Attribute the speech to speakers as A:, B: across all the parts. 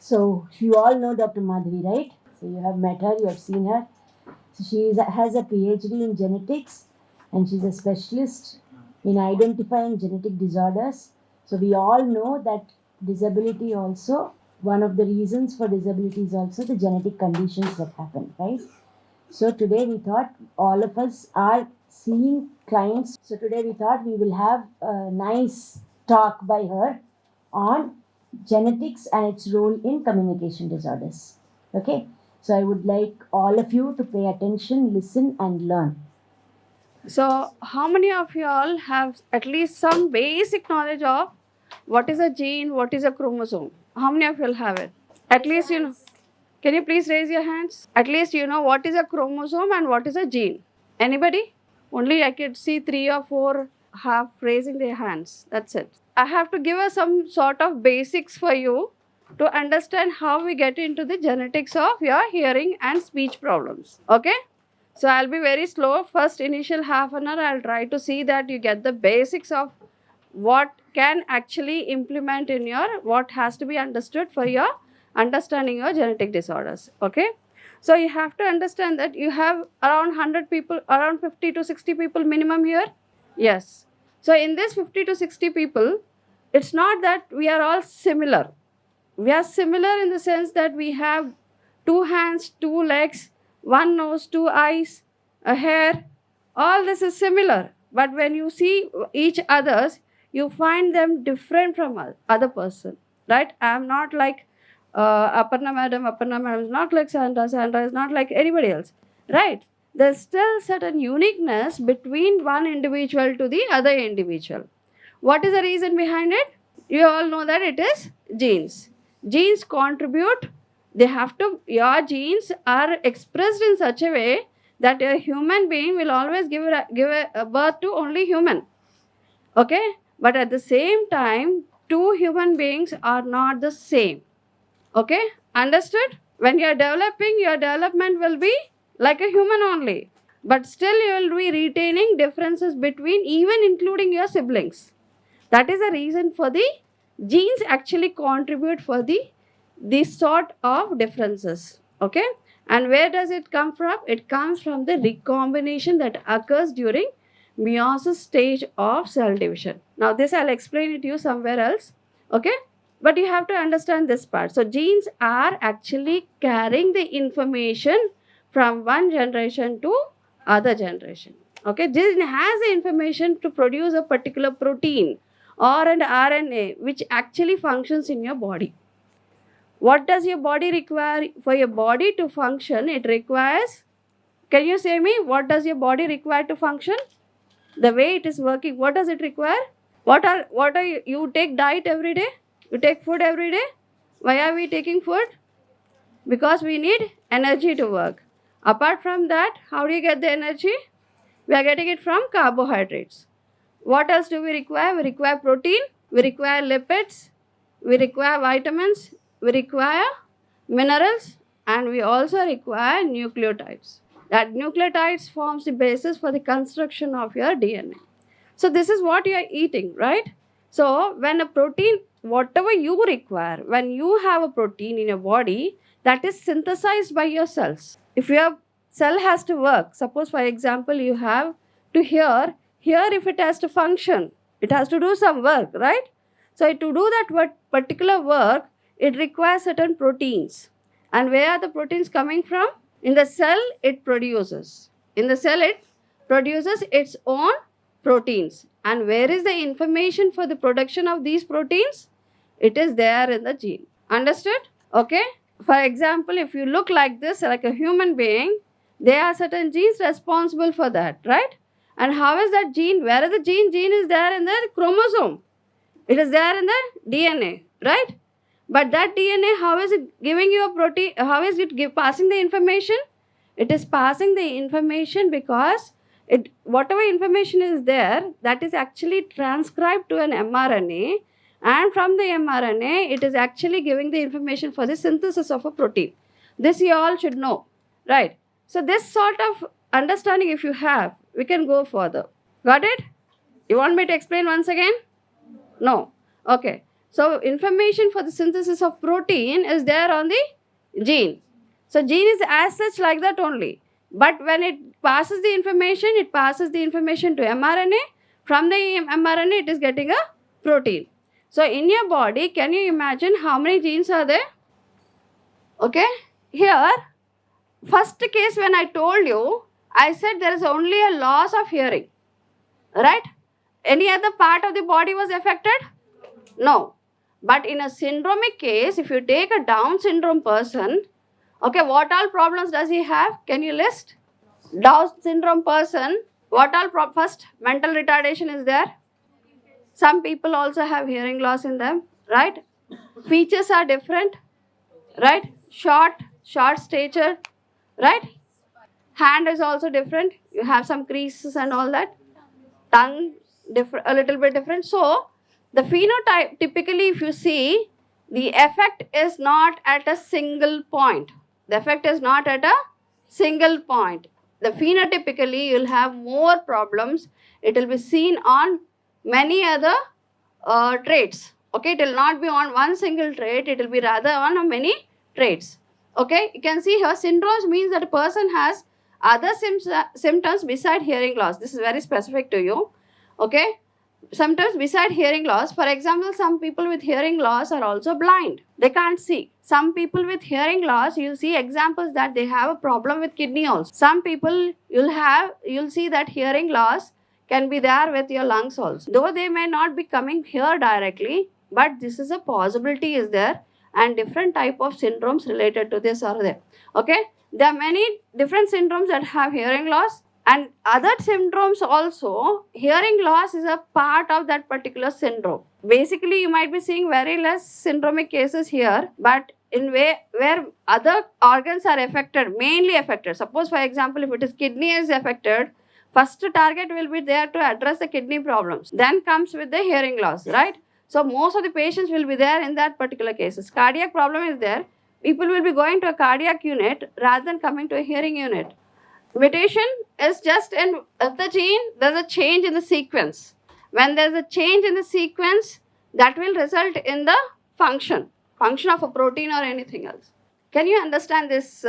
A: So you all know Dr. Madhavi, right? So you have met her, you have seen her. So has a PhD in genetics, and she's a specialist in identifying genetic disorders. So we all know that disability also, one of the reasons for disability is also the genetic conditions that happen, right? So today we thought all of us are seeing clients. So today we thought we will have a nice talk by her on genetics and its role in communication disorders. Okay, so I would like all of you to pay attention, listen, and learn.
B: So, how many of you all have at least some basic knowledge of what is a gene, what is a chromosome? How many of you all have it? At least you know. Can you please raise your hands? At least you know what is a chromosome and what is a gene. Anybody? Only I could see 3 or 4 have raising their hands. That's it. I have to give us some sort of basics for you to understand how we get into the genetics of your hearing and speech problems. Okay? So I'll be very slow. First initial half an hour, I'll try to see that you get the basics of what can actually implement in your, what has to be understood for your understanding your genetic disorders. Okay. So you have to understand that you have around 100 people, around 50 to 60 people minimum here. Yes. So in this 50 to 60 people, it's not that we are all similar. We are similar in the sense that we have 2 hands, 2 legs, 1 nose, 2 eyes, a hair. All this is similar. But when you see each others, you find them different from other person. Right? I am not like Aparna madam is not like Sandra is not like anybody else. Right? There's still certain uniqueness between one individual to the other individual. What is the reason behind it? You all know that it is genes. Genes contribute, they have to, your genes are expressed in such a way that a human being will always give a birth to only human. Okay? But at the same time, two human beings are not the same. Okay? Understood? When you are developing, your development will be like a human only. But still, you will be retaining differences between, even including your siblings. That is the reason for the genes actually contribute for the this sort of differences. Okay? And where does it come from? It comes from the recombination that occurs during meiosis stage of cell division. Now, this I'll explain it to you somewhere else. Okay? But you have to understand this part. So, genes are actually carrying the information from one generation to other generation. Okay? Gene has the information to produce a particular protein or an RNA which actually functions in your body. What does your body require? For your body to function, it requires, can you say me, what does your body require to function? The way it is working, what does it require? What are you take diet every day? You take food every day? Why are we taking food? Because we need energy to work. Apart from that, how do you get the energy? We are getting it from carbohydrates. What else do we require? We require protein, we require lipids, we require vitamins, we require minerals, and we also require nucleotides. That nucleotides forms the basis for the construction of your DNA. So this is what you are eating, right? So when a protein, whatever you require, when you have a protein in your body, that is synthesized by your cells. If your cell has to work, suppose for example you have to hear, if it has to function, it has to do some work, right? So to do that particular work, it requires certain proteins. And where are the proteins coming from? In the cell, it produces. In the cell, it produces its own proteins. And where is the information for the production of these proteins? It is there in the gene. Understood? Okay? For example, if you look like this, like a human being, there are certain genes responsible for that, right? And how is that gene? Where is the gene? Gene is there in the chromosome. It is there in the DNA, right? But that DNA, how is it giving you a protein? How is it passing the information? It is passing the information because whatever information is there, that is actually transcribed to an mRNA, and from the mRNA, it is actually giving the information for the synthesis of a protein. This you all should know, right? So this sort of understanding if you have, we can go further. Got it? You want me to explain once again? No. Okay. So information for the synthesis of protein is there on the gene. So gene is as such like that only. But when it passes the information to mRNA. From the mRNA, it is getting a protein. So in your body, can you imagine how many genes are there? Okay. Here, first case when I told you, I said there is only a loss of hearing. Right? Any other part of the body was affected? No. But in a syndromic case, if you take a Down syndrome person, okay, what all problems does he have? Can you list? Down syndrome person, what all first, mental retardation is there. Some people also have hearing loss in them, right? Features are different, right? Short stature, right? Hand is also different. You have some creases and all that. Tongue, a little bit different. So, the phenotype, typically if you see, the effect is not at a single point. The effect is not at a single point. The phenotypically, you'll have more problems. It will be seen on many other traits. Okay, it will not be on one single trait. It will be rather on many traits. Okay, you can see here syndromes means that a person has other symptoms beside hearing loss. This is very specific to you. Okay, symptoms beside hearing loss. For example, some people with hearing loss are also blind. They can't see. Some people with hearing loss, you'll see examples that they have a problem with kidney also. Some people you'll see that hearing loss can be there with your lungs also. Though they may not be coming here directly, but this is a possibility is there, and different type of syndromes related to this are there. Okay, there are many different syndromes that have hearing loss. And other syndromes also, hearing loss is a part of that particular syndrome. Basically, you might be seeing very less syndromic cases here, but in where other organs are affected, mainly affected. Suppose, for example, if it is kidney is affected, first target will be there to address the kidney problems. Then comes with the hearing loss, right? So, most of the patients will be there in that particular cases. Cardiac problem is there. People will be going to a cardiac unit rather than coming to a hearing unit. Mutation is just in the gene, there's a change in the sequence. When there's a change in the sequence, that will result in the function of a protein or anything else. Can you understand this?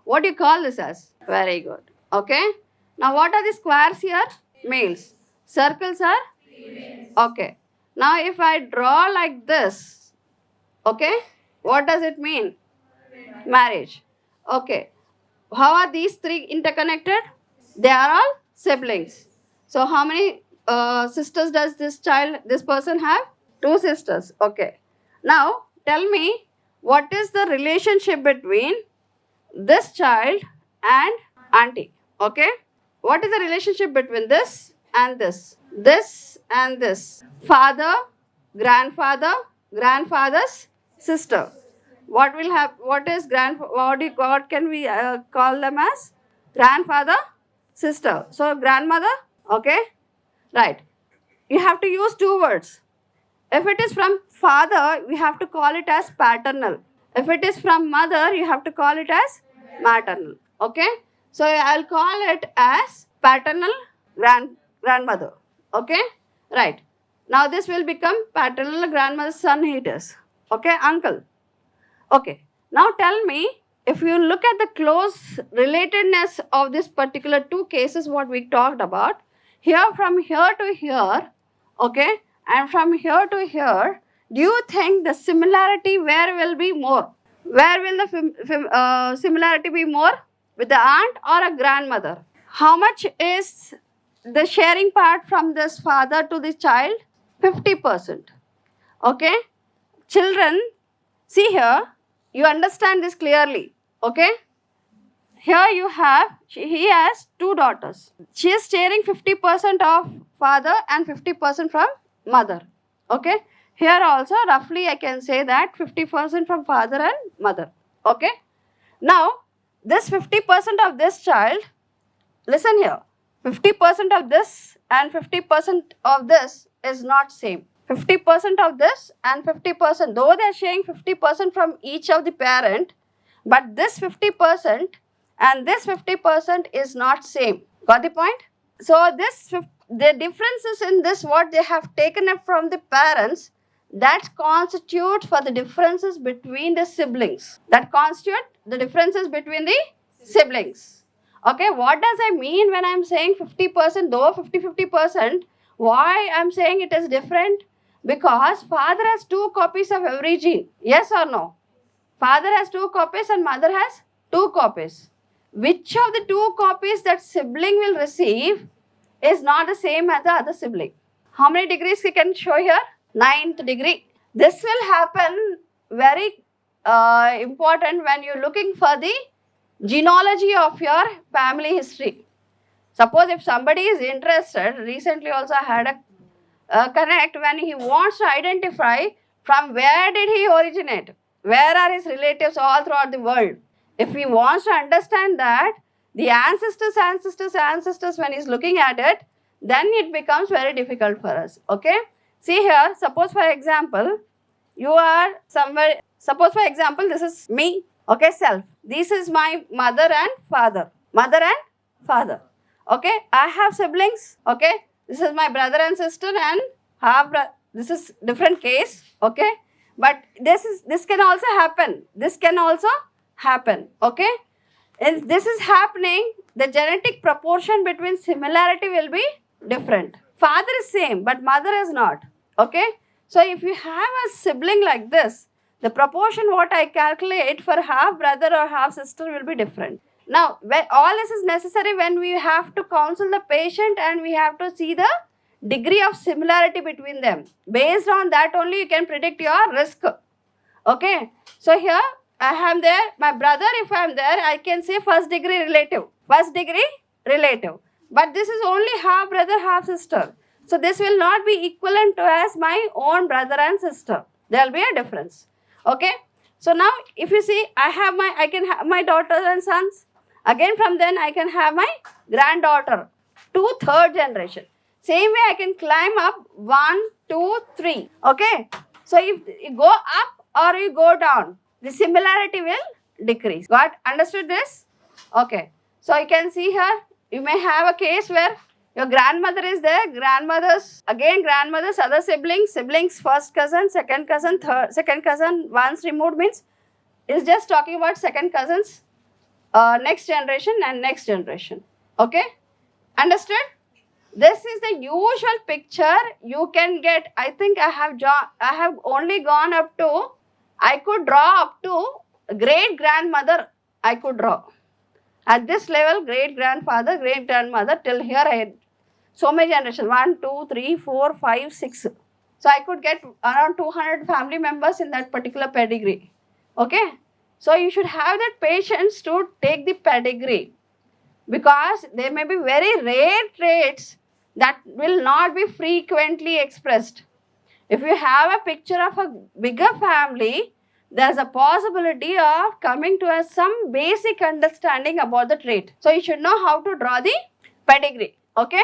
B: What do you call this as? Very good. Okay. Now, what are the squares here? Males. Circles are? Females. Okay. Now, if I draw like this, okay, what does it mean? Marriage. Okay. How are these three interconnected? They are all siblings. So how many sisters does this person have? 2 sisters. Okay. Now tell me, what is the relationship between this child and auntie? Okay. What is the relationship between this and this? This and this. Father, grandfather, grandfather's sister. What will happen? What can we call them as? Grandfather, sister. So grandmother, okay, right. You have to use 2 words. If it is from father, we have to call it as paternal. If it is from mother, you have to call it as maternal. Okay. So I'll call it as paternal grandmother. Okay, right. Now this will become paternal grandmother's son. It is. Okay, uncle. Okay, now tell me, if you look at the close relatedness of this particular 2 cases what we talked about, here from here to here, okay, and from here to here, do you think the similarity where will be more? Where will the similarity be more? With the aunt or a grandmother? How much is the sharing part from this father to the child? 50%. Okay, children, see here, you understand this clearly, okay? Here you have, he has 2 daughters. She is sharing 50% of father and 50% from mother, okay? Here also, roughly I can say that 50% from father and mother, okay? Now, this 50% of this child, listen here, 50% of this and 50% of this is not same. 50% of this and 50%, though they are sharing 50% from each of the parent, but this 50% and this 50% is not same. Got the point? So the differences in this, what they have taken up from the parents, that constitute for the differences between the siblings. That constitute the differences between the siblings. Okay, what does I mean when I'm saying 50%, though 50-50%? Why I'm saying it is different? Because father has 2 copies of every gene. Yes or no? Father has 2 copies and mother has 2 copies. Which of the 2 copies that sibling will receive is not the same as the other sibling? How many degrees we can show here? 9th degree. This will happen very important when you're looking for the genealogy of your family history. Suppose if somebody is interested, recently also I had a connect when he wants to identify from where did he originate, where are his relatives all throughout the world. If he wants to understand that, the ancestors, when he's looking at it, then it becomes very difficult for us. Okay? See here, suppose for example, you are somewhere, suppose for example, this is me, okay, self. This is my mother and father. Mother and father. Okay, I have siblings. Okay, this is my brother and sister and this is different case. Okay, but this can also happen. This can also happen. Okay, if this is happening, the genetic proportion between similarity will be different. Father is same, but mother is not. Okay, so if you have a sibling like this, the proportion what I calculate for half brother or half sister will be different. Now, when all this is necessary when we have to counsel the patient and we have to see the degree of similarity between them. Based on that only you can predict your risk. Okay, so here I am there, my brother, if I am there, I can say first degree relative. First degree relative. But this is only half brother, half sister. So this will not be equivalent to as my own brother and sister. There will be a difference. Okay. So now if you see, I can have my daughters and sons. Again from then I can have my granddaughter to 3rd generation. Same way I can climb up 1, 2, 3. Okay. So if you go up or you go down, the similarity will decrease. Got understood this? Okay. So you can see here, you may have a case where your grandmother is there, grandmother's other siblings, first cousin, second cousin, once removed means is just talking about second cousins, next generation and next generation. Okay, understood? This is the usual picture you can get. I think I have only gone up to, I could draw up to great grandmother. I could draw at this level, great grandfather, great grandmother, till here I had so many generations, 1, 2, 3, 4, 5, 6. So I could get around 200 family members in that particular pedigree. Okay. So you should have that patience to take the pedigree, because there may be very rare traits that will not be frequently expressed. If you have a picture of a bigger family, there's a possibility of coming to some basic understanding about the trait. So you should know how to draw the pedigree. Okay.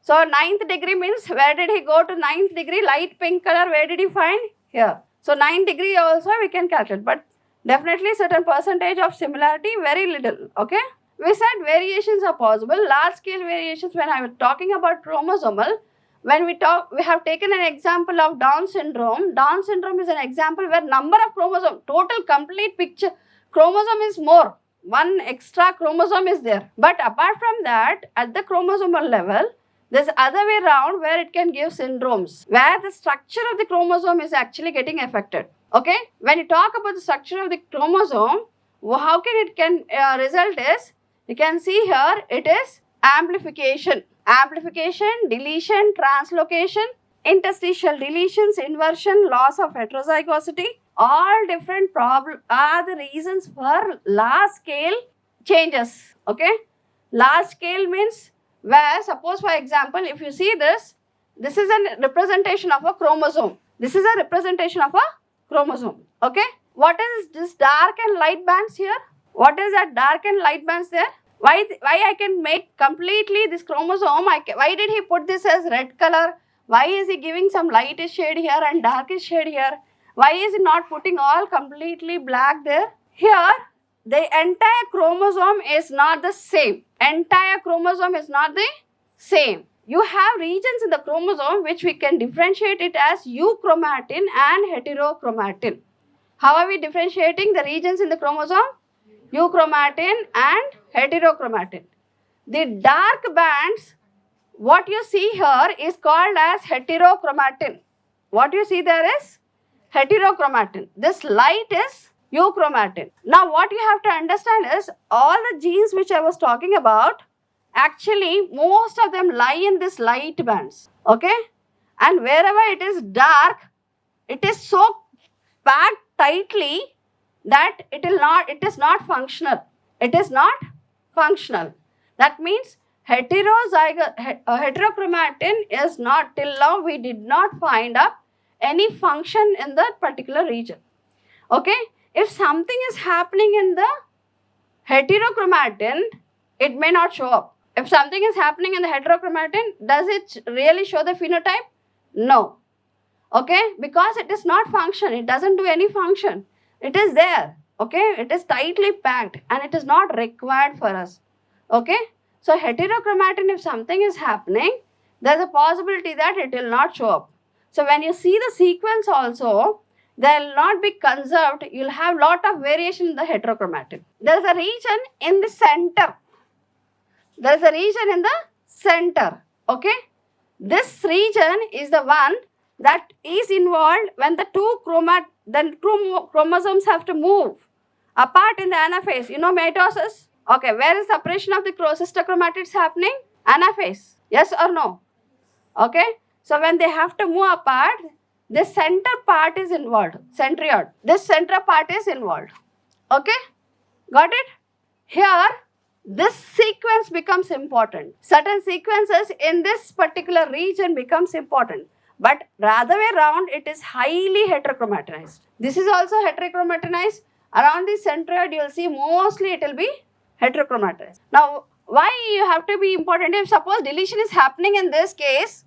B: So 9th degree means where did he go to 9th degree? Light pink color, where did he find? Here. So 9th degree also we can calculate, but definitely certain percentage of similarity, very little. Okay. We said variations are possible, large scale variations. When I was talking about chromosomal, when we have taken an example of Down syndrome. Down syndrome is an example where number of chromosomes, total complete picture, chromosome is more. One extra chromosome is there. But apart from that, at the chromosomal level, there's other way around where it can give syndromes, where the structure of the chromosome is actually getting affected. Okay? When you talk about the structure of the chromosome, how can result is, you can see here, it is amplification. Amplification, deletion, translocation, interstitial deletions, inversion, loss of heterozygosity, all different problems are the reasons for large scale changes. Okay? Large scale means where, suppose for example, if you see this is a representation of a chromosome. This is a representation of a chromosome. Okay? What is this dark and light bands here? What is that dark and light bands there? Why I can make completely this chromosome? Why did he put this as red color? Why is he giving some lightish shade here and darkish shade here? Why is he not putting all completely black there? Here, the entire chromosome is not the same. Entire chromosome is not the same. you have regions in the chromosome which we can differentiate it as euchromatin and heterochromatin. How are we differentiating the regions in the chromosome? Euchromatin and heterochromatin. The dark bands, what you see here is called as heterochromatin. What you see there is heterochromatin. This light is euchromatin. Now what you have to understand is all the genes which I was talking about, actually most of them lie in this light bands. Okay? And wherever it is dark, it is so packed tightly that it is not functional. It is not functional. That means heterochromatin is not, till now we did not find up any function in that particular region. Okay? If something is happening in the heterochromatin, it may not show up. If something is happening in the heterochromatin, does it really show the phenotype? No. Okay? Because it is not function. It doesn't do any function. It is there. Okay? It is tightly packed and it is not required for us. Okay? So heterochromatin, if something is happening, there is a possibility that it will not show up. So when you see the sequence also, they will not be conserved. You will have lot of variation in the heterochromatin. There is a region in the center. There is a region in the center. Okay? This region is the one that is involved when the two chromosomes have to move apart in the anaphase. You know mitosis? Okay, where is separation of the sister chromatids happening? Anaphase. Yes or no? Okay. So when they have to move apart, this center part is involved. Centriole. This center part is involved. Okay? Got it? Here, this sequence becomes important. Certain sequences in this particular region becomes important. But rather way around, it is highly heterochromatinized. This is also heterochromatinized. Around the centroid, you will see mostly it will be heterochromatized. Now, why you have to be important? If suppose deletion is happening in this case,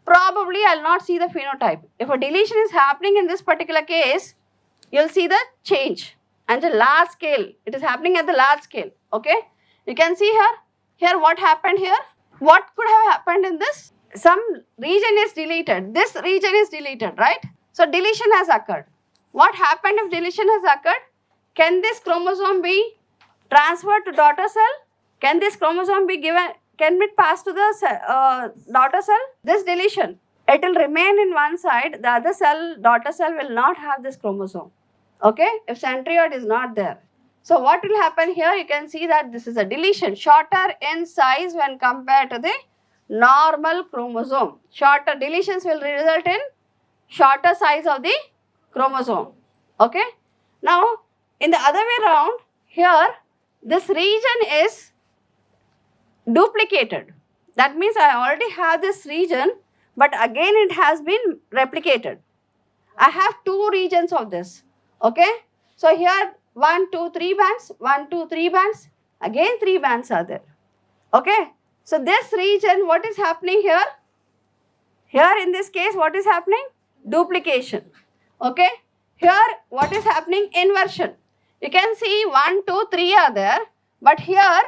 B: probably I will not see the phenotype. If a deletion is happening in this particular case, you will see the change. And the large scale, it is happening at the large scale. Okay? You can see here. Here what happened here? What could have happened in this? Some region is deleted. This region is deleted, right? So deletion has occurred. What happened if deletion has occurred? Can this chromosome be transferred to daughter cell? Can this chromosome be given? Can it pass to the daughter cell? This deletion, it will remain in one side. The other cell, daughter cell, will not have this chromosome. Okay? If centrioid is not there. So what will happen here? You can see that this is a deletion. Shorter in size when compared to the normal chromosome. Shorter deletions will result in shorter size of the chromosome. Okay? Now, in the other way around, here, this region is duplicated. That means I already have this region, but again it has been replicated. I have two regions of this. Okay? So here 1, 2, 3 bands, 1, 2, 3 bands, again 3 bands are there. Okay? So this region, what is happening here? Here in this case, what is happening? Duplication. Okay? Here, what is happening? Inversion. You can see 1, 2, 3 are there, but here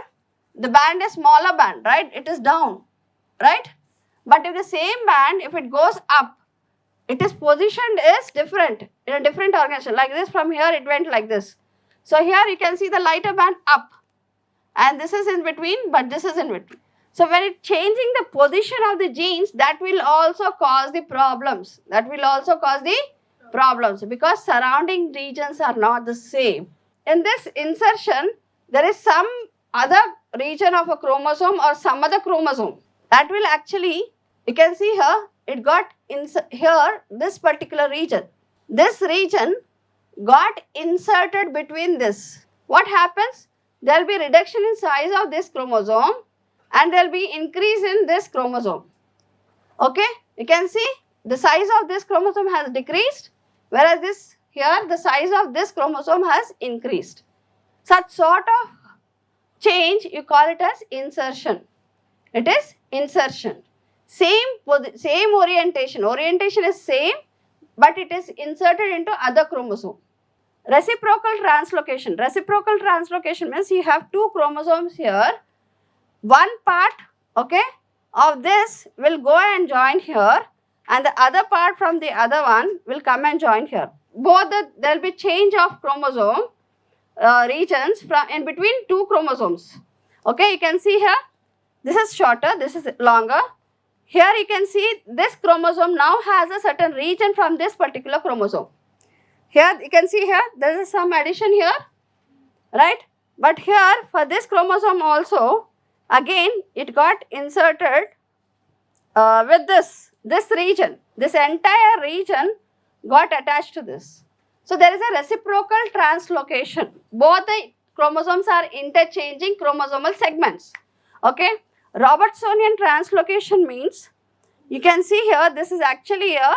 B: the band is smaller band, right? It is down, right? But if the same band, if it goes up, it is positioned is different, in a different organization. Like this, from here it went like this. So here you can see the lighter band up, and this is in between, but this is in between. So when it changing the position of the genes, that will also cause the problems. That will also cause the problems because surrounding regions are not the same. In this insertion, there is some other region of a chromosome or some other chromosome that will actually, you can see here, it got here, this particular region. This region got inserted between this. What happens? There will be reduction in size of this chromosome and there will be increase in this chromosome. Okay? You can see the size of this chromosome has decreased, whereas this here the size of this chromosome has increased. Such sort of change you call it as insertion. It is insertion. Same orientation. Orientation is same, but it is inserted into other chromosome. Reciprocal translocation. Reciprocal translocation means you have two chromosomes here. One part, okay, of this will go and join here, and the other part from the other one will come and join here. Both there will be change of chromosome regions from in between two chromosomes. Okay, you can see here, this is shorter, this is longer. Here you can see this chromosome now has a certain region from this particular chromosome. Here you can see here there is some addition here, right? But here for this chromosome also, again it got inserted with this region. This entire region got attached to this. So there is a reciprocal translocation. Both the chromosomes are interchanging chromosomal segments. Okay. Robertsonian translocation means, you can see here, this is actually a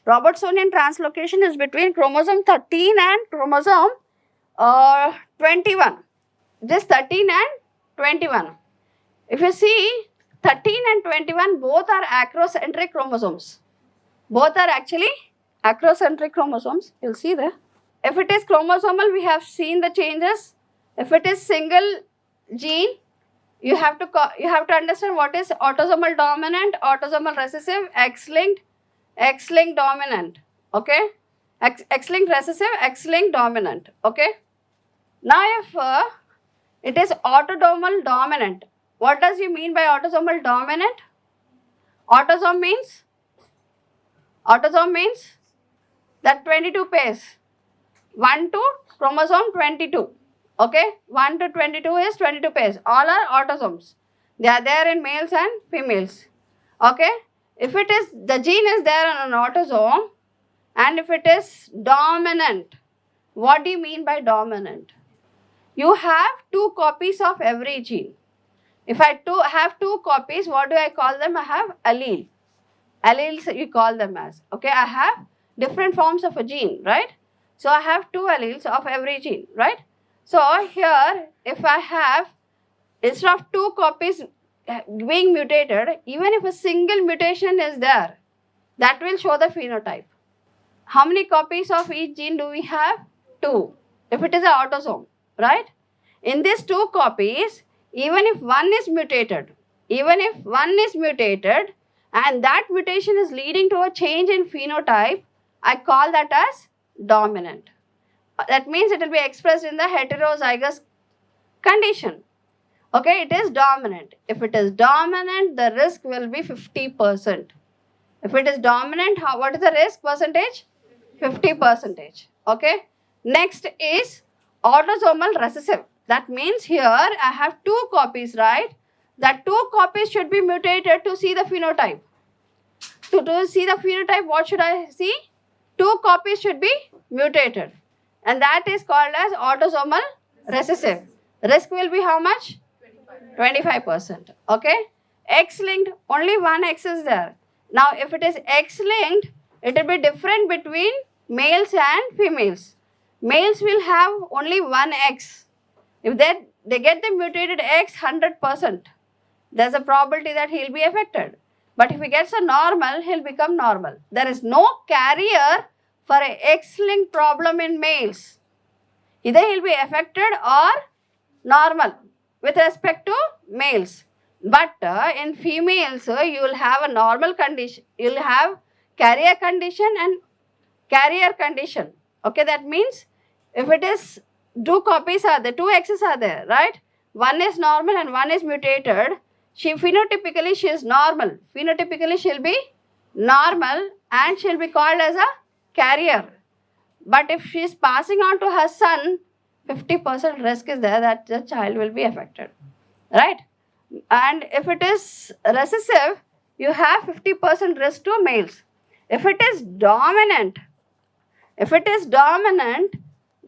B: Robertsonian translocation is between chromosome 13 and chromosome 21. This 13 and 21. If you see 13 and 21, both are acrocentric chromosomes. Both are actually acrocentric chromosomes. You'll see there. If it is chromosomal, we have seen the changes. If it is single gene, you have to understand what is autosomal dominant, autosomal recessive, X-linked, X-linked dominant. Okay, X-linked recessive, X-linked dominant. Okay. Now, if it is autosomal dominant, what does you mean by autosomal dominant? Autosome means that 22 pairs. 1 to chromosome 22. Okay, 1 to 22 is 22 pairs. All are autosomes. They are there in males and females. Okay, if it is, the gene is there on an autosome, and if it is dominant, what do you mean by dominant? You have 2 copies of every gene. If I have 2 copies, what do I call them? I have allele. Alleles you call them as. Okay, I have different forms of a gene, right? So I have 2 alleles of every gene, right? So here, if I have, instead of 2 copies being mutated, even if a single mutation is there, that will show the phenotype. How many copies of each gene do we have? 2. If it is an autosome, right? In these 2 copies, even if one is mutated, and that mutation is leading to a change in phenotype, I call that as dominant. That means it will be expressed in the heterozygous condition. Okay, it is dominant. If it is dominant, the risk will be 50%. If it is dominant, what is the risk percentage? 50%. Okay. Next is autosomal recessive. That means here I have 2 copies, right? That 2 copies should be mutated to see the phenotype. To see the phenotype, what should I see? 2 copies should be mutated. And that is called as autosomal recessive. Risk will be how much? 25%. Okay. X-linked, only one X is there. Now, if it is X-linked, it will be different between males and females. Males will have only one X. If they get the mutated X, 100%. There's a probability that he'll be affected. But if he gets a normal, he'll become normal. There is no carrier for a X-linked problem in males. Either he'll be affected or normal with respect to males. But in females, you will have a normal condition. You will have carrier condition and carrier condition. Okay, that means if it is 2 copies are there, 2 X's are there, right? One is normal and one is mutated. Phenotypically she is normal. Phenotypically she will be normal and she will be called as a carrier. But if she is passing on to her son, 50% risk is there that the child will be affected, right? And if it is recessive, you have 50% risk to males. If it is dominant, the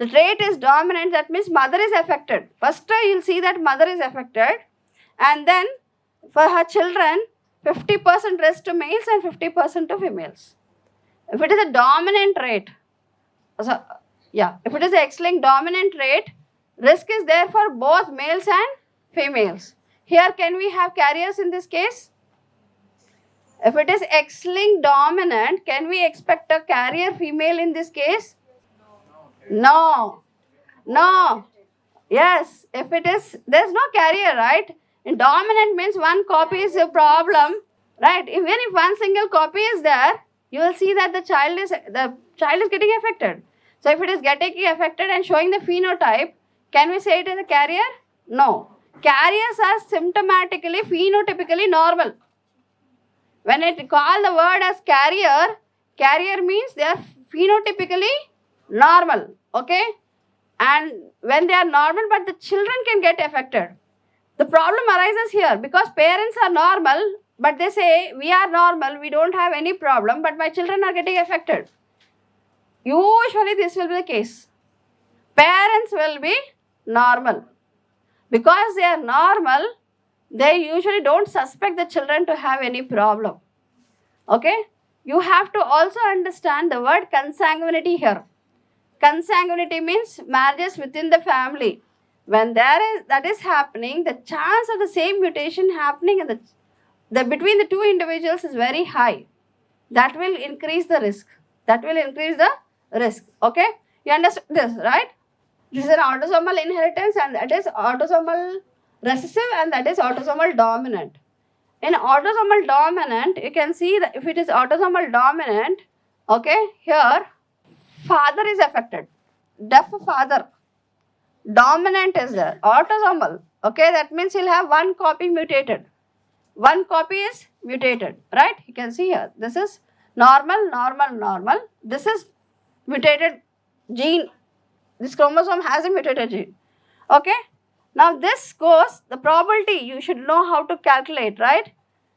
B: trait is dominant, that means mother is affected. First you'll see that mother is affected, and then for her children, 50% risk to males and 50% to females. If it is a dominant trait, if it is an X-linked dominant trait, risk is there for both males and females. Here, can we have carriers in this case? If it is X-linked dominant, can we expect a carrier female in this case? No. Yes, if it is, there is no carrier, right? In dominant means one copy is a problem, right? Even if one single copy is there, you will see that the child is getting affected. So if it is getting affected and showing the phenotype, can we say it is a carrier? No. Carriers are symptomatically, phenotypically normal. When it call the word as carrier means they are phenotypically normal, okay? And when they are normal, but the children can get affected. The problem arises here because parents are normal, but they say, we are normal, we don't have any problem, but my children are getting affected. Usually this will be the case. Parents will be normal. Because they are normal, they usually don't suspect the children to have any problem. Okay? You have to also understand the word consanguinity here. Consanguinity means marriages within the family. When that is happening, the chance of the same mutation happening in the between the two individuals is very high. That will increase the risk. Okay? You understand this, right? This is an autosomal inheritance, and that is autosomal recessive, and that is autosomal dominant. In autosomal dominant, you can see that if it is autosomal dominant, okay, here father is affected. Deaf father. Dominant is there. Autosomal. Okay, that means he'll have one copy mutated. One copy is mutated, right? You can see here. This is normal. This is mutated gene. This chromosome has a mutated gene. Okay? Now this goes, the probability, you should know how to calculate, right?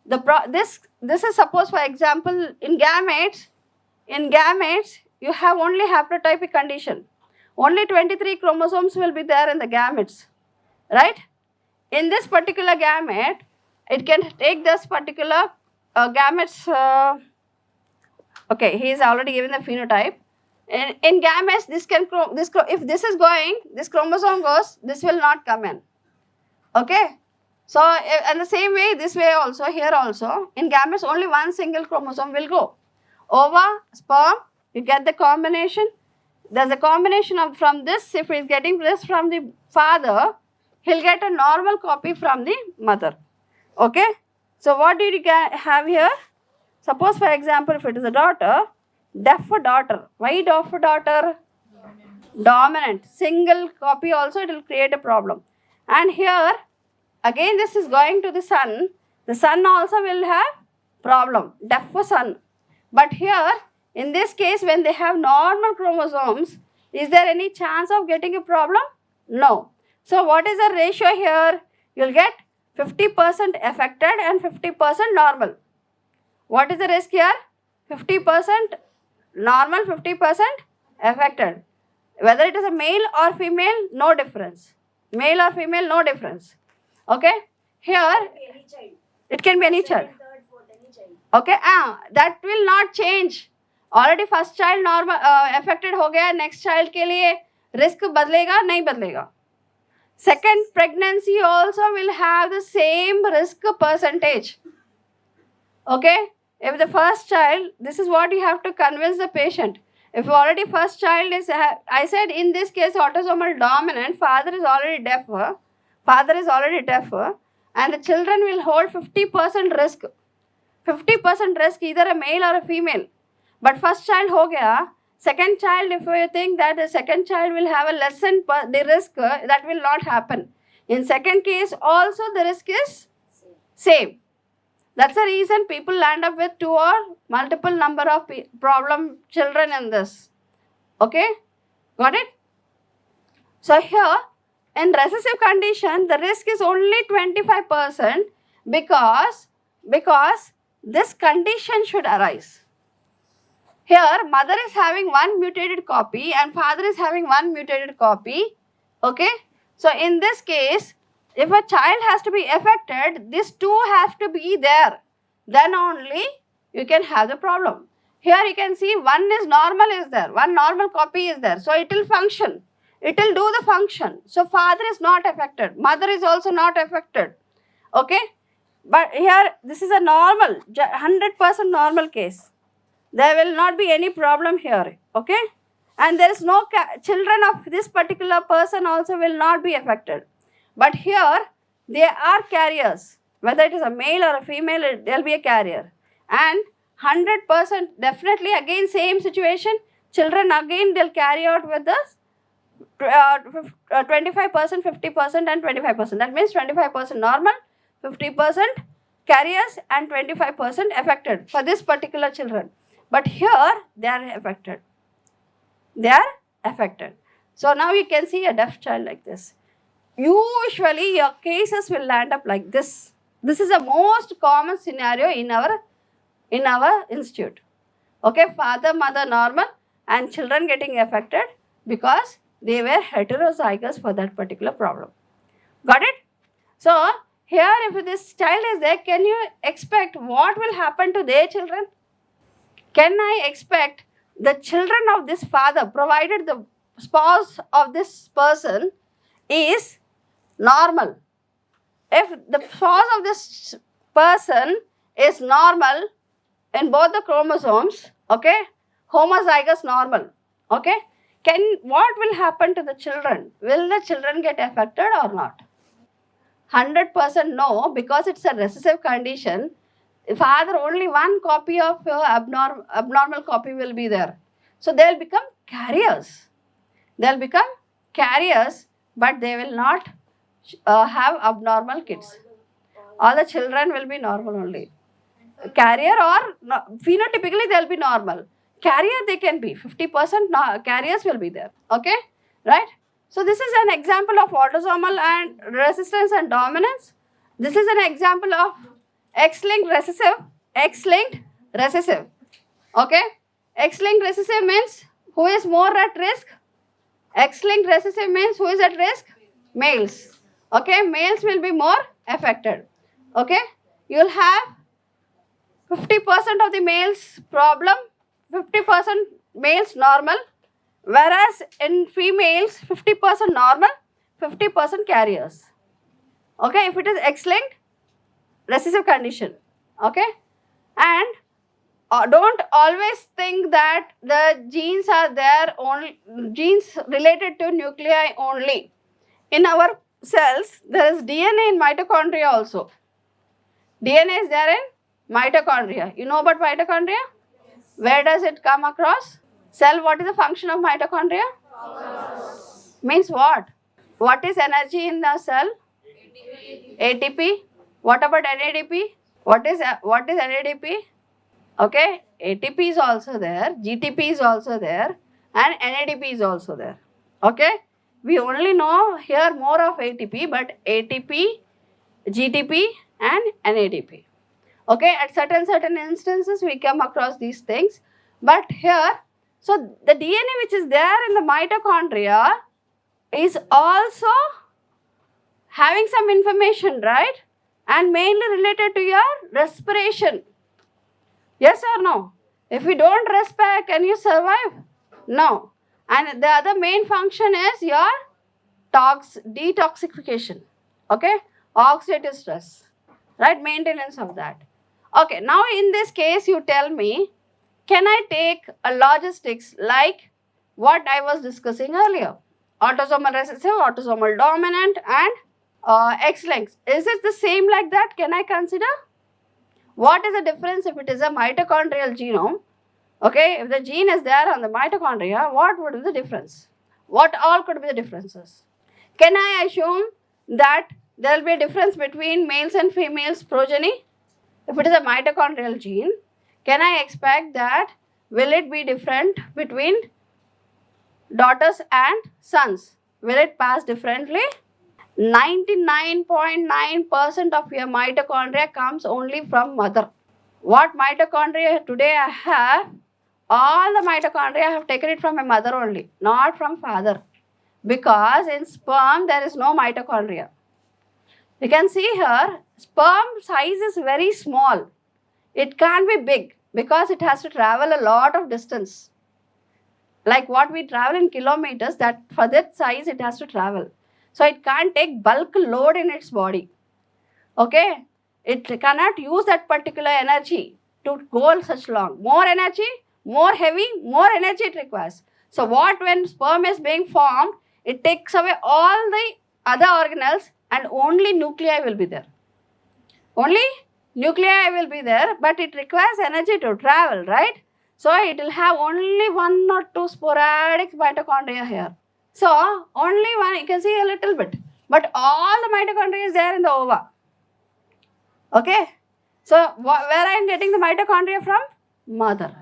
B: This is suppose, for example, in gametes, you have only haplotypic condition. Only 23 chromosomes will be there in the gametes, right? In this particular gamete, it can take this particular gametes, okay, he is already given the phenotype. In gametes, if this is going, this chromosome goes, this will not come in. Okay? So, in the same way, this way also, here also, in gametes, only one single chromosome will go. Ova, sperm, you get the combination. There's a combination of from this, if he's getting this from the father, he'll get a normal copy from the mother. Okay? So, what did you have here? Suppose, for example, if it is a daughter, deaf daughter. Why deaf daughter? Dominant. Single copy also, it will create a problem. And here, again this is going to the son. The son also will have problem. Deaf son. But here, in this case, when they have normal chromosomes, is there any chance of getting a problem? No. So, what is the ratio here? You will get 50% affected and 50% normal. What is the risk here? 50% normal, 50% affected. Whether it is a male or female, no difference. Male or female, no difference. Okay? Here, it can be any child. Okay? That will not change. Already first child normal affected हो गया, next child के लिए risk बदलेगा नहीं बदलेगा. Second pregnancy also will have the same risk percentage. Okay? If the first child, this is what you have to convince the patient. If already first child is, I said in this case autosomal dominant, father is already deaf, and the children will hold 50% risk. 50% risk, either a male or a female. But first child ho gaya, second child, if you think that the second child will have a lessened the risk, that will not happen. In second case also the risk is same. That's the reason people land up with 2 or multiple number of problem children in this. Okay? Got it? So here, in recessive condition, the risk is only 25% because this condition should arise. Here, mother is having one mutated copy and father is having one mutated copy. Okay? So, in this case, if a child has to be affected, these two have to be there. Then only you can have the problem. Here you can see one is normal is there. One normal copy is there. So, it will function. It will do the function. So, father is not affected. Mother is also not affected. Okay? But here, this is a normal, 100% normal case. There will not be any problem here. Okay? And there is no children of this particular person also will not be affected. But here, they are carriers. Whether it is a male or a female, they'll be a carrier. And 100% definitely again same situation, children again they'll carry out with this 25%, 50% and 25%. That means 25% normal, 50% carriers and 25% affected for this particular children. But here they are affected. They are affected. So now you can see a deaf child like this. Usually your cases will land up like this. This is the most common scenario in our institute. Okay, father, mother normal and children getting affected because they were heterozygous for that particular problem. Got it? So here if this child is there, can you expect what will happen to their children? Can I expect the children of this father, provided the spouse of this person is normal? If the spouse of this person is normal in both the chromosomes, okay, homozygous normal, okay, what will happen to the children? Will the children get affected or not? 100% no, because it's a recessive condition. Father, only one copy of abnormal copy will be there. So they will become carriers. They will become carriers, but they will not have abnormal kids. All the children will be normal only. Carrier or phenotypically they will be normal. Carrier they can be, 50% carriers will be there. Okay, right? So this is an example of autosomal and resistance and dominance. This is an example of X-linked recessive, X-linked recessive. Okay, X-linked recessive means who is more at risk? X-linked recessive means who is at risk? Males. Okay, males will be more affected. Okay, you will have 50% of the males problem, 50% males normal, whereas in females 50% normal, 50% carriers. Okay, if it is X-linked recessive condition. Okay, and don't always think that the genes are there only, genes related to nuclei only. In our cells, there is DNA in mitochondria also. DNA is there in mitochondria. You know about mitochondria? Yes. Where does it come across? Cell, what is the function of mitochondria? Means what? What is energy in the cell? ATP. What about NADP? What is NADP? Okay, ATP is also there, GTP is also there, and NADP is also there. Okay, we only know here more of ATP, but ATP, GTP and NADP. Okay, at certain instances we come across these things, but here, so the DNA which is there in the mitochondria is also having some information, right? And mainly related to your respiration. Yes or no? If you don't respire, can you survive? No. And the other main function is your detoxification. Okay? Oxidative stress. Right? Maintenance of that. Okay. Now in this case, you tell me, can I take a logistics like what I was discussing earlier? Autosomal recessive, autosomal dominant and X-linked. Is it the same like that? Can I consider? What is the difference if it is a mitochondrial genome? Okay, if the gene is there on the mitochondria, what would be the difference? What all could be the differences? Can I assume that there will be a difference between males and females progeny? If it is a mitochondrial gene, can I expect that will it be different between daughters and sons? Will it pass differently? 99.9% of your mitochondria comes only from mother. What mitochondria today I have, all the mitochondria I have taken it from my mother only, not from father. Because in sperm there is no mitochondria. You can see here, sperm size is very small. It can't be big because it has to travel a lot of distance. Like what we travel in kilometers, that for that size it has to travel. So it can't take bulk load in its body. Okay? It cannot use that particular energy to go such long. More energy, more heavy, more energy it requires. So what when sperm is being formed, it takes away all the other organelles and only nuclei will be there. Only nuclei will be there, but it requires energy to travel, right? So it will have only 1 or 2 sporadic mitochondria here. So only one, you can see a little bit, but all the mitochondria is there in the ova. Okay, so where I am getting the mitochondria from? Mother.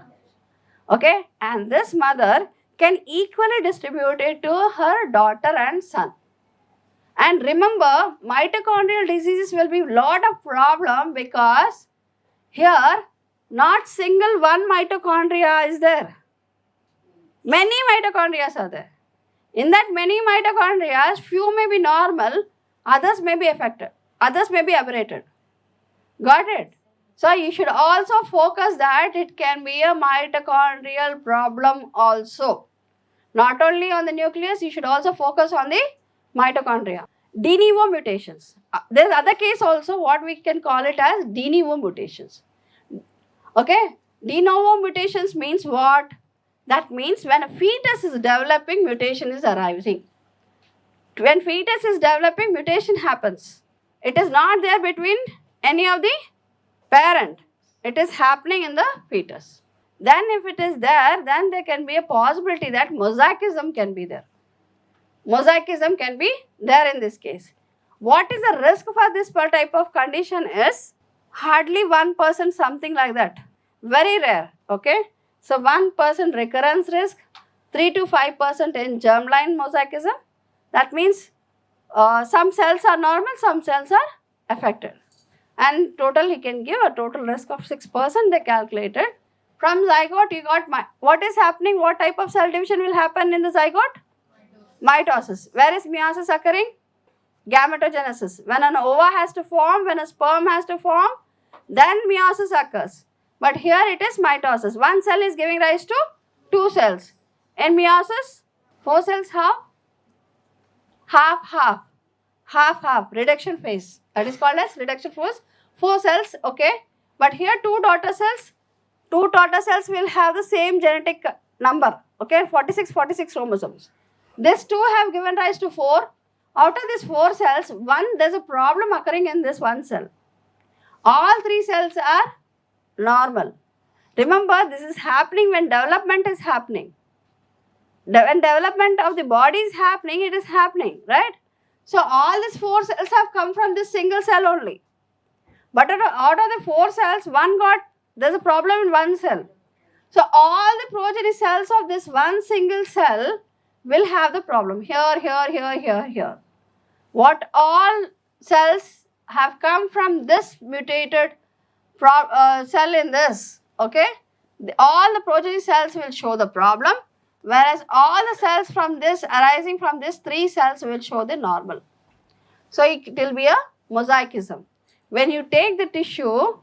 B: Okay, and this mother can equally distribute it to her daughter and son. And remember, mitochondrial diseases will be lot of problem because here not single one mitochondria is there. Many mitochondria are there. In that many mitochondria, few may be normal, others may be affected, others may be aberrated. Got it? So you should also focus that it can be a mitochondrial problem also. Not only on the nucleus, you should also focus on the mitochondria. De novo mutations. There's other case also, what we can call it as de novo mutations. Okay? De novo mutations means what? That means when a fetus is developing, mutation is arising. When fetus is developing, mutation happens. It is not there between any of the parent. It is happening in the fetus. Then if it is there, then there can be a possibility that mosaicism can be there. Mosaicism can be there in this case. What is the risk for this type of condition is hardly 1%, something like that. Very rare. Okay. So 1% recurrence risk, 3 to 5% in germline mosaicism. That means some cells are normal, some cells are affected. And total he can give a total risk of 6% they calculated. From zygote you got, what is happening, what type of cell division will happen in the zygote? Mitosis. Where is meiosis occurring? Gametogenesis. When an ova has to form, when a sperm has to form, then meiosis occurs. But here it is mitosis. One cell is giving rise to 2 cells. In meiosis, 4 cells have half, reduction phase. That is called as reduction phase. 4 cells, okay. But here 2 daughter cells will have the same genetic number, okay, 46 chromosomes. These 2 have given rise to 4. Out of these 4 cells, there's a problem occurring in this one cell. All 3 cells are normal. Remember, this is happening when development is happening. When development of the body is happening, it is happening, right? So all these 4 cells have come from this single cell only. But out of the 4 cells, there's a problem in one cell. So all the progeny cells of this one single cell will have the problem. Here. What all cells have come from this mutated cell in this, okay? All the progeny cells will show the problem, whereas all the cells from this arising from these 3 cells will show the normal. So it will be a mosaicism. When you take the tissue,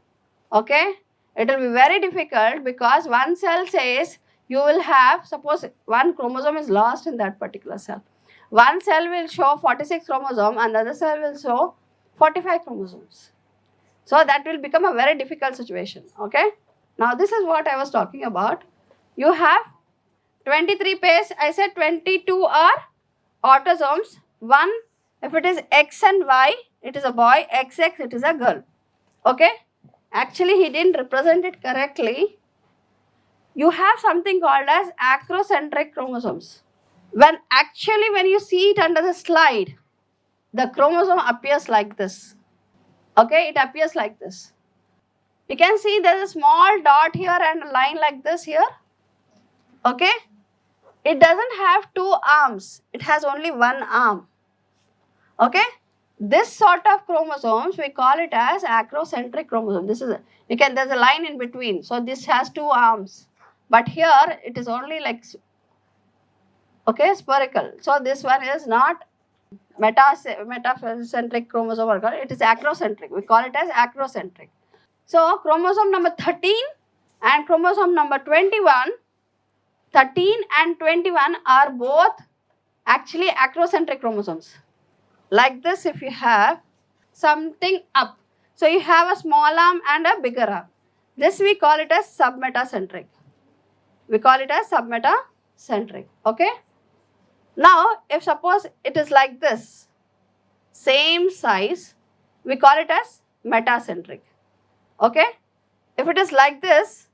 B: okay, it will be very difficult because one cell says you will have, suppose one chromosome is lost in that particular cell. One cell will show 46 chromosomes, another cell will show 45 chromosomes. So that will become a very difficult situation, okay. Now this is what I was talking about. You have 23 pairs, I said 22 are autosomes. One, if it is X and Y, it is a boy, XX, it is a girl, okay. Actually, he didn't represent it correctly. You have something called as acrocentric chromosomes. When you see it under the slide, the chromosome appears like this. Okay, it appears like this. You can see there is a small dot here and a line like this here. Okay, it doesn't have 2 arms. It has only 1 arm. Okay, this sort of chromosomes we call it as acrocentric chromosome. There's a line in between. So this has 2 arms. But here it is only like, okay, spherical. So this one is not metacentric chromosome, it is acrocentric. We call it as acrocentric. So chromosome number 13 and chromosome number 21, 13 and 21 are both actually acrocentric chromosomes. Like this, if you have something up, so you have a small arm and a bigger arm. This we call it as submetacentric. Okay. Now, if suppose it is like this, same size, we call it as metacentric. Okay? If it is like this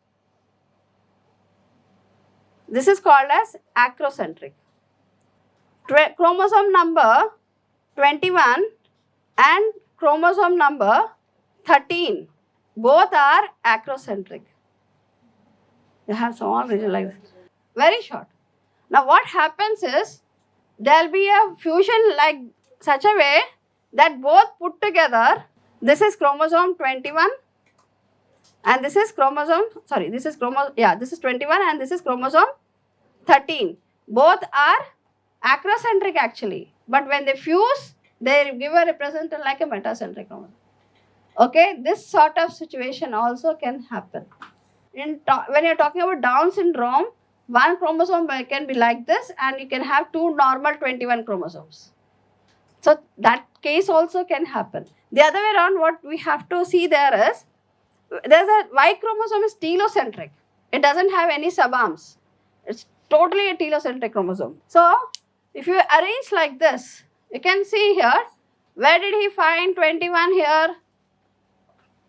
B: is called as acrocentric. Chromosome number 21 and chromosome number 13, both are acrocentric. You have small region like this. Very short. Now what happens is, there will be a fusion like such a way that both put together, this is chromosome 21 and this is chromosome, this is 21 and this is chromosome 13. Both are acrocentric actually, but when they fuse, they give a representative like a metacentric chromosome. Okay, this sort of situation also can happen. When you're talking about Down syndrome, one chromosome can be like this and you can have two normal 21 chromosomes. So that case also can happen. The other way around, what we have to see there is, there's a Y chromosome is telocentric. It doesn't have any subarms. It's totally a telocentric chromosome. So if you arrange like this, you can see here, where did he find 21 here?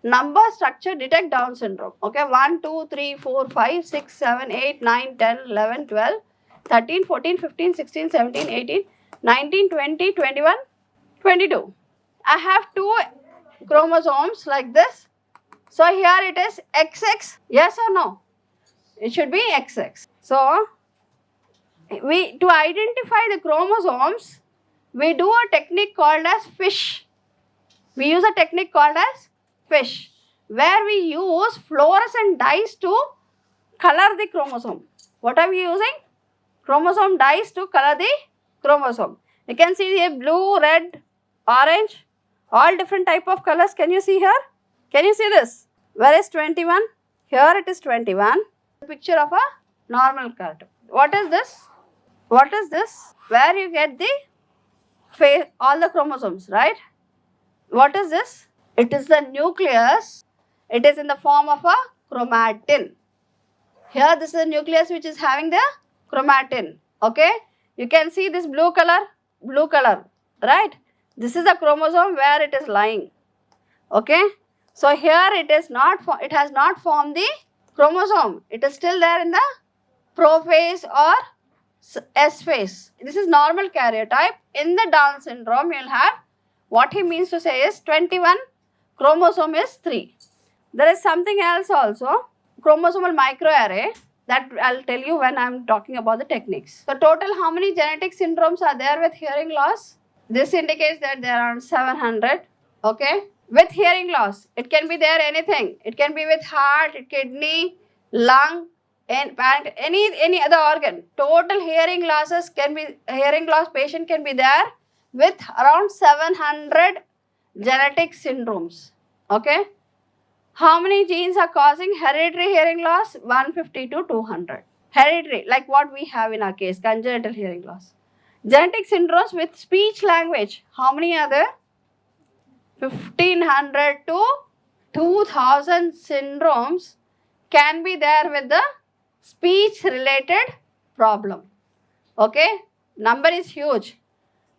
B: Number, structure, detect Down syndrome. Okay, 1, 2, 3, 4, 5, 6, 7, 8, 9, 10, 11, 12, 13, 14, 15, 16, 17, 18, 19, 20, 21, 22. I have two chromosomes like this. So here it is XX, yes or no? It should be XX. So to identify the chromosomes, we do a technique called as FISH. We use a technique called as FISH, where we use fluorescent dyes to color the chromosome. What are we using? Chromosome dyes to color the chromosome. You can see here blue, red, orange, all different type of colors. Can you see here? Can you see this? Where is 21? Here it is 21. Picture of a normal cartoon. What is this? What is this? Where you get the face, all the chromosomes, right? What is this? It is the nucleus. It is in the form of a chromatin. Here this is the nucleus which is having the chromatin. Okay? You can see this blue color, right? This is the chromosome where it is lying. Okay? So here it has not formed the chromosome. It is still there in the prophase or S phase. This is normal karyotype. In the Down syndrome, you will have, what he means to say is 21, chromosome is 3. There is something else also, chromosomal microarray, that I'll tell you when I'm talking about the techniques. So total how many genetic syndromes are there with hearing loss? This indicates that there are 700. Okay? With hearing loss, it can be there anything. It can be with heart, kidney, lung, and any other organ. Total hearing loss patient can be there with around 700 genetic syndromes. Okay? How many genes are causing hereditary hearing loss? 150 to 200. Hereditary, like what we have in our case, congenital hearing loss. Genetic syndromes with speech language, how many are there? 1500 to 2000 syndromes can be there with the speech related problem. Okay? Number is huge.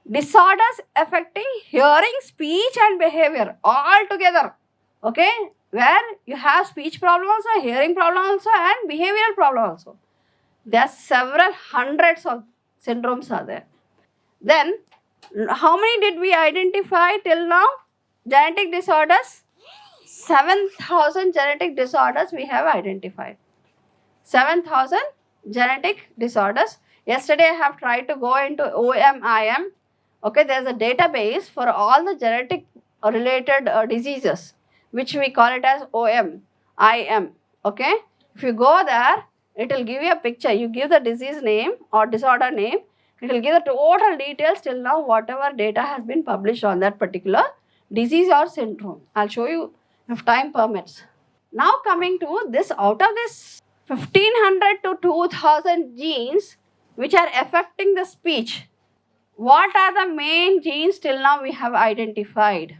B: Disorders affecting hearing, speech and behavior all together. Okay? Where you have speech problem also, hearing problem also and behavioral problem also. There are several hundreds of syndromes are there. Then, how many did we identify till now? Genetic disorders? 7,000 genetic disorders we have identified. 7,000 genetic disorders. Yesterday I have tried to go into OMIM. Okay, there is a database for all the genetic related diseases, which we call it as OMIM. Okay, if you go there, it will give you a picture. You give the disease name or disorder name. It will give the total details till now, whatever data has been published on that particular disease or syndrome. I'll show you if time permits. Now coming to this, out of this 1500 to 2000 genes which are affecting the speech, what are the main genes till now we have identified?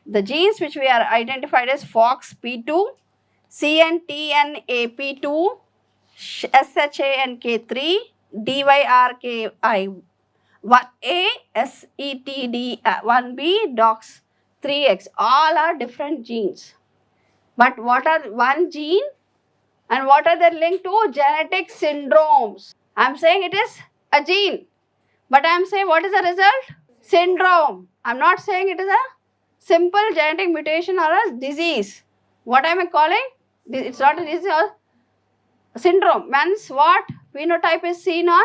B: The genes which we are identified as FOXP2, CNTNAP2, SHANK3, DYRKI1, 1A, SETD, 1B, DOX, 3X. All are different genes. But what are one gene and what are they linked to? Genetic syndromes. I am saying it is a gene. But I am saying what is the result? Syndrome. I am not saying it is a simple genetic mutation or a disease. What am I calling? It's not a disease or syndrome. Means what? Phenotype is seen on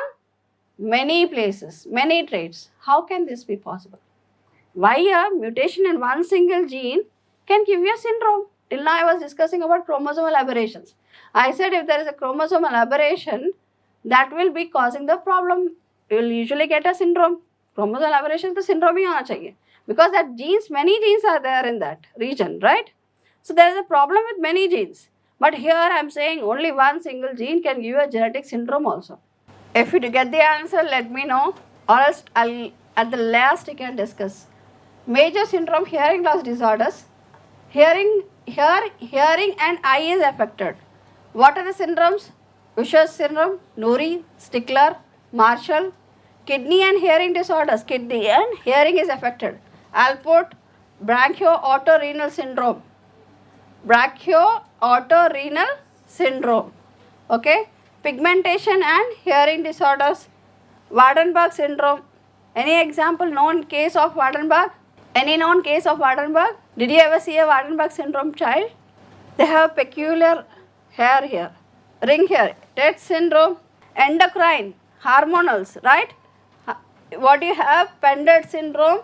B: many places, many traits. How can this be possible? Why a mutation in one single gene can give you a syndrome? Till now I was discussing about chromosomal aberrations. I said if there is a chromosomal aberration, that will be causing the problem. You will usually get a syndrome. Chromosomal aberration to syndrome ही होना चाहिए. Because that genes, many genes are there in that region, right? So there is a problem with many genes. But here I am saying only one single gene can give you a genetic syndrome also. If you get the answer, let me know. Or else at the last you can discuss. Major syndrome, hearing loss disorders. Hearing and eye is affected. What are the syndromes? Usher's syndrome, Nuri, Stickler, Marshall. Kidney and hearing disorders. Kidney and hearing is affected. Alport, broncho-otorhinal syndrome. Broncho-otorhinal syndrome. Okay. Pigmentation and hearing disorders. Waardenburg syndrome. Any example known case of Waardenburg? Any known case of Waardenburg? Did you ever see a Waardenburg syndrome child? They have peculiar hair here, ring hair. Rett syndrome, endocrine, hormonals, right? What do you have? Pendred syndrome.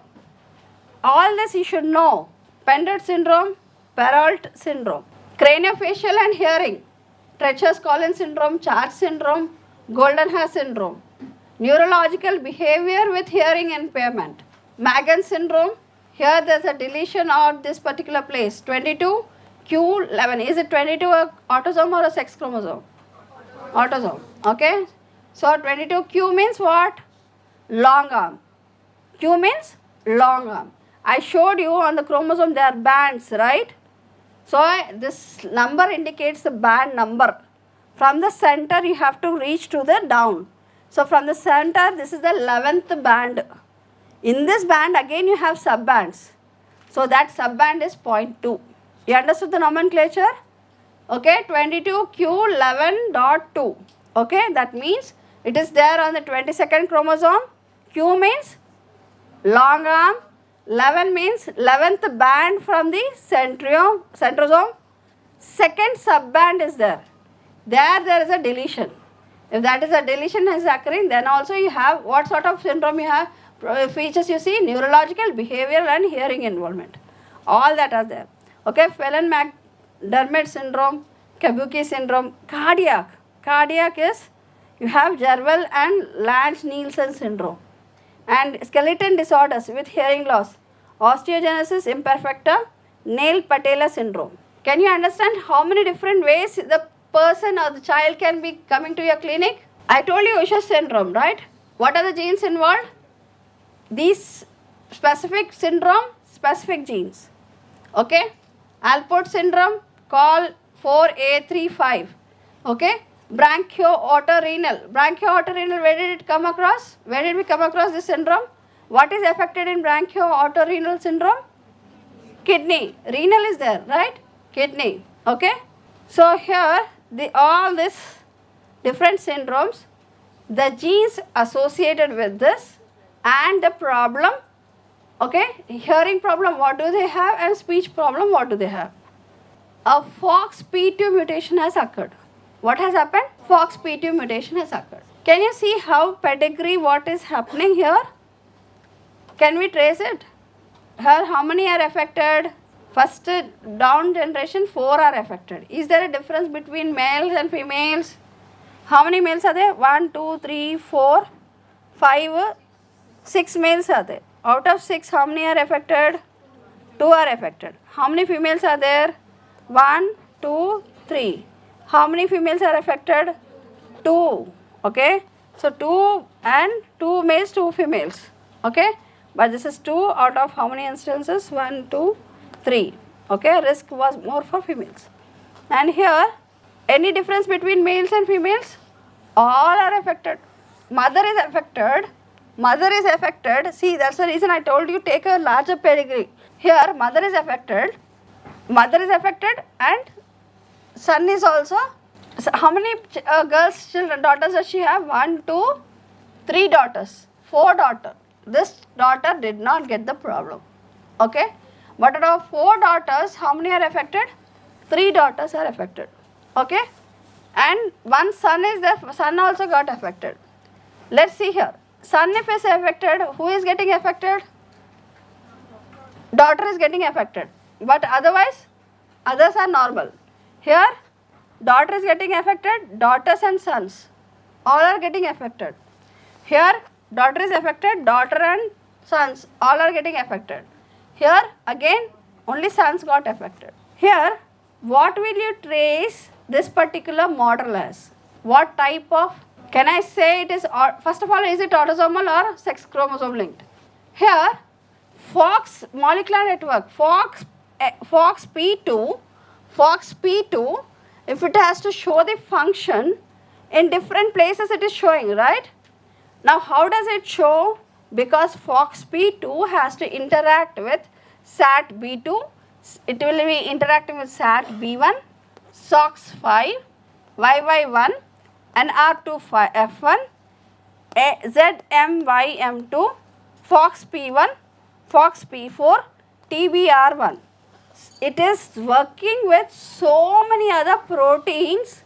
B: All this you should know. Pendred syndrome, Perrault syndrome. Craniofacial and hearing. Treacher's-Collins syndrome, Charge syndrome, Goldenhar syndrome. Neurological behavior with hearing impairment. Magen syndrome. Here there is a deletion of this particular place. 22q11. Is it 22 a autosome or a sex chromosome? Autosome. Okay. So 22q means what? Long arm. Q means long arm. I showed you on the chromosome there are bands, right? So this number indicates the band number. From the center you have to reach to the down. So from the center this is the 11th band. In this band again you have subbands. So that subband is 0.2. You understood the nomenclature? Okay, 22q11.2. Okay, that means it is there on the 22nd chromosome. Q means long arm. 11 means 11th band from the centrosome. Second subband is there. There is a deletion. If that is a deletion is occurring, then also you have what sort of syndrome you have? Features you see, neurological, behavioral and hearing involvement. All that are there. Okay, Phelan-McDermid syndrome, Kabuki syndrome, cardiac. Cardiac is, you have Jervell and Lange-Nielsen syndrome. And skeleton disorders with hearing loss, osteogenesis imperfecta, Neil-Patella syndrome. Can you understand how many different ways the person or the child can be coming to your clinic? I told you Usher syndrome, right? What are the genes involved? These specific syndrome, specific genes. Okay? Alport syndrome, call 4A35. Okay? Broncho-otorhinal. Broncho-otorhinal, where did it come across? Where did we come across this syndrome? What is affected in broncho-otorhinal syndrome? Kidney. Renal is there, right? Kidney. Okay? So here, all these different syndromes, the genes associated with this and the problem, okay? Hearing problem, what do they have? And speech problem, what do they have? A FOXP2 mutation has occurred. What has happened? FOXP2 mutation has occurred. Can you see how pedigree, what is happening here? Can we trace it? Here, how many are affected? First down generation, 4 are affected. Is there a difference between males and females? How many males are there? 1, 2, 3, 4, 5, 6 males are there. Out of 6, how many are affected? 2 are affected. How many females are there? 1, 2, 3. How many females are affected? 2. Okay. So 2 and 2 males, 2 females. Okay. But this is 2 out of how many instances? 1, 2, 3. Okay. Risk was more for females. And here, any difference between males and females? All are affected. Mother is affected. mother is affected, see that's the reason I told you take a larger pedigree. Here mother is affected and son is also. So how many girls, children, daughters does she have? 1, 2, 3 daughters, 4 daughters. This daughter did not get the problem. Okay, but out of 4 daughters, how many are affected? 3 daughters are affected. Okay, and one son is there, son also got affected. Let's see here, son if is affected, who is getting affected? Daughter is getting affected, but otherwise others are normal. Here daughter is getting affected, daughters and sons all are getting affected. Here daughter is affected, daughter and sons all are getting affected. Here again only sons got affected. Here what will you trace this particular model as? What type of, can I say it is, first of all, is it autosomal or sex chromosome linked? Here Fox molecular network, FOXP2, if it has to show the function in different places it is showing, right? Now how does it show? Because FOXP2 has to interact with SATB2, it will be interacting with SATB1, SOX5, YY1, NR2F1, ZMYM2, FOXP1, FOXP4, TBR1. It is working with so many other proteins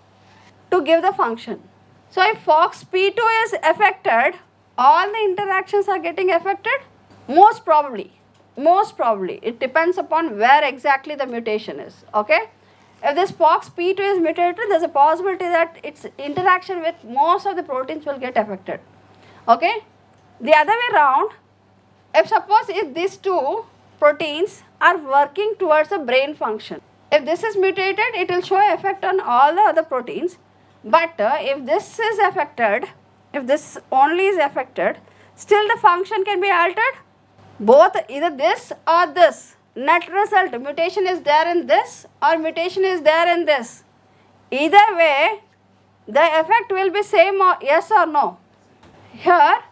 B: to give the function. So if FOXP2 is affected, all the interactions are getting affected? Most probably. It depends upon where exactly the mutation is. Okay? If this FOXP2 is mutated, there is a possibility that its interaction with most of the proteins will get affected. Okay? The other way around, if suppose if these two proteins are working towards a brain function, if this is mutated, it will show effect on all the other proteins. But if this is affected, if this only is affected, still the function can be altered. Both either this or this. Net result, mutation is there in this or mutation is there in this. Either way, the effect will be same or yes or no. Here,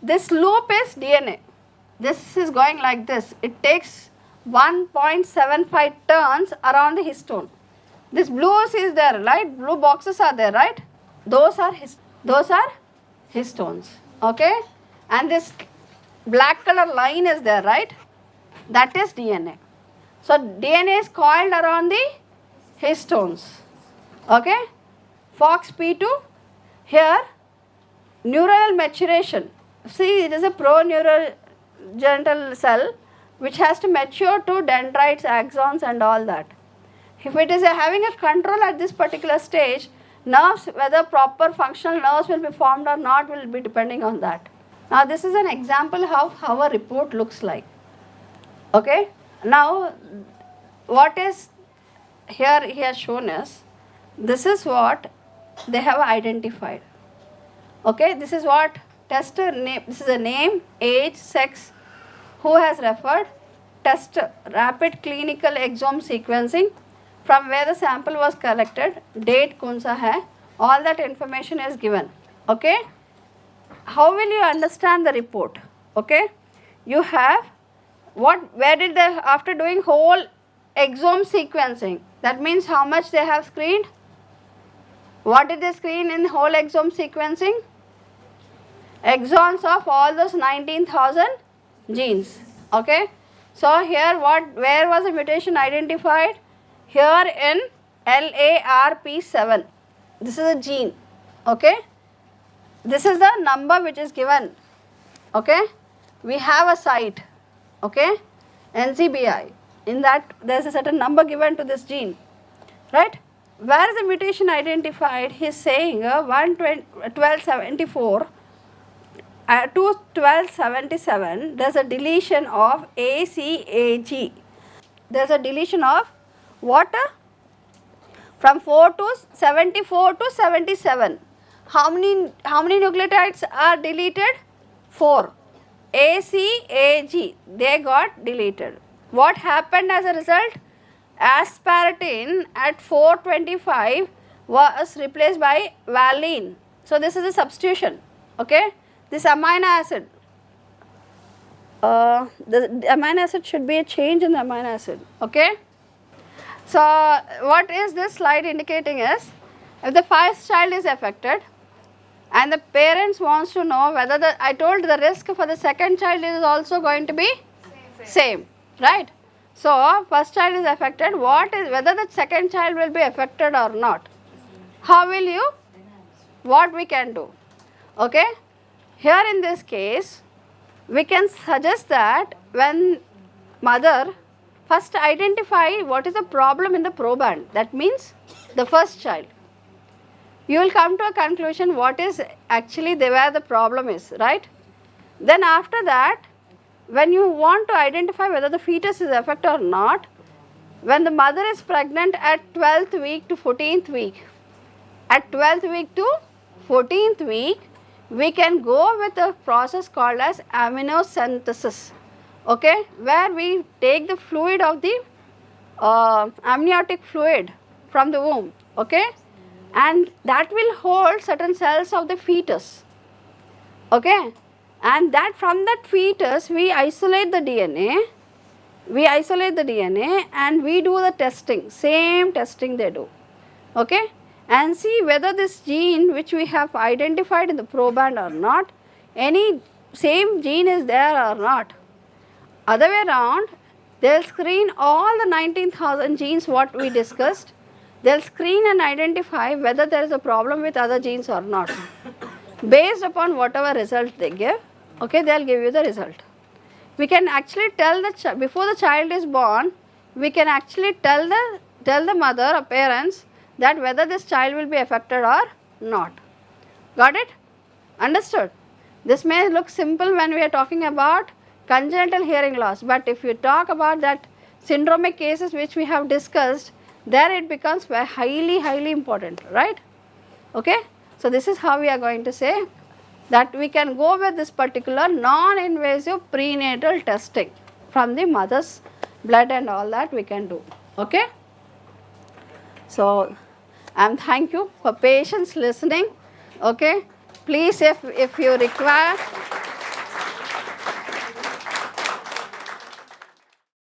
B: this loop is DNA. This is going like this. It takes 1.75 turns around the histone. This blue is there, right? Blue boxes are there, right? Those are histones. Okay? And this black color line is there, right? That is DNA. So DNA is coiled around the histones. Okay? FOXP2. Here, neural maturation. See, it is a pro-neurogenital cell which has to mature to dendrites, axons and all that. If it is having a control at this particular stage, nerves, whether proper functional nerves will be formed or not will be depending on that. Now this is an example of how a report looks like. Okay. Now what is here he has shown us, this is what they have identified. Okay. This is what tester name, this is a name, age, sex, who has referred, test rapid clinical exome sequencing, from where the sample was collected, date kaun sa hai, all that information is given. Okay. How will you understand the report? Okay. You have what, where did they, after doing whole exome sequencing, that means how much they have screened? What did they screen in whole exome sequencing? Exons of all those 19,000 genes. Okay. So here what, where was the mutation identified? Here in LARP7. This is a gene. Okay. This is the number which is given. Okay. We have a site. Okay. NCBI. In that there is a certain number given to this gene. Right. Where is the mutation identified? He is saying 1274 to 1277 there is a deletion of ACAG. There is a deletion of what? From 4 to 74 to 77. How many nucleotides are deleted? 4. ACAG, they got deleted. What happened as a result? Asparagine at 425 was replaced by valine. So this is a substitution. Okay. this amino acid, the amino acid should be a change in the amino acid. Okay. So what is this slide indicating is, if the first child is affected and the parents wants to know whether I told the risk for the second child is also going to be same, right? So first child is affected, whether the second child will be affected or not. How will you, what we can do? Okay, here in this case we can suggest that when mother first identify what is the problem in the proband, that means the first child, you will come to a conclusion what is actually where the problem is, right? Then after that, when you want to identify whether the fetus is affected or not, when the mother is pregnant at 12th week to 14th week, at 12th week to 14th week, we can go with a process called as amniocentesis, okay, where we take the fluid of the amniotic fluid from the womb, okay, and that will hold certain cells of the fetus, okay, and that from that fetus we isolate the DNA, and we do the testing, same testing they do, okay, and see whether this gene which we have identified in the proband or not, any same gene is there or not. Other way around, they will screen all the 19,000 genes what we discussed, they will screen and identify whether there is a problem with other genes or not. Based upon whatever result they give, okay, they will give you the result. We can actually tell the before the child is born, we can actually tell the mother or parents that whether this child will be affected or not. Got it? Understood? This may look simple when we are talking about congenital hearing loss, but if you talk about that syndromic cases which we have discussed, there it becomes very highly important, right? Okay. So this is how we are going to say that we can go with this particular non-invasive prenatal testing from the mother's blood and all that we can do. Okay. So thank you for patience listening. Okay. Please, if you require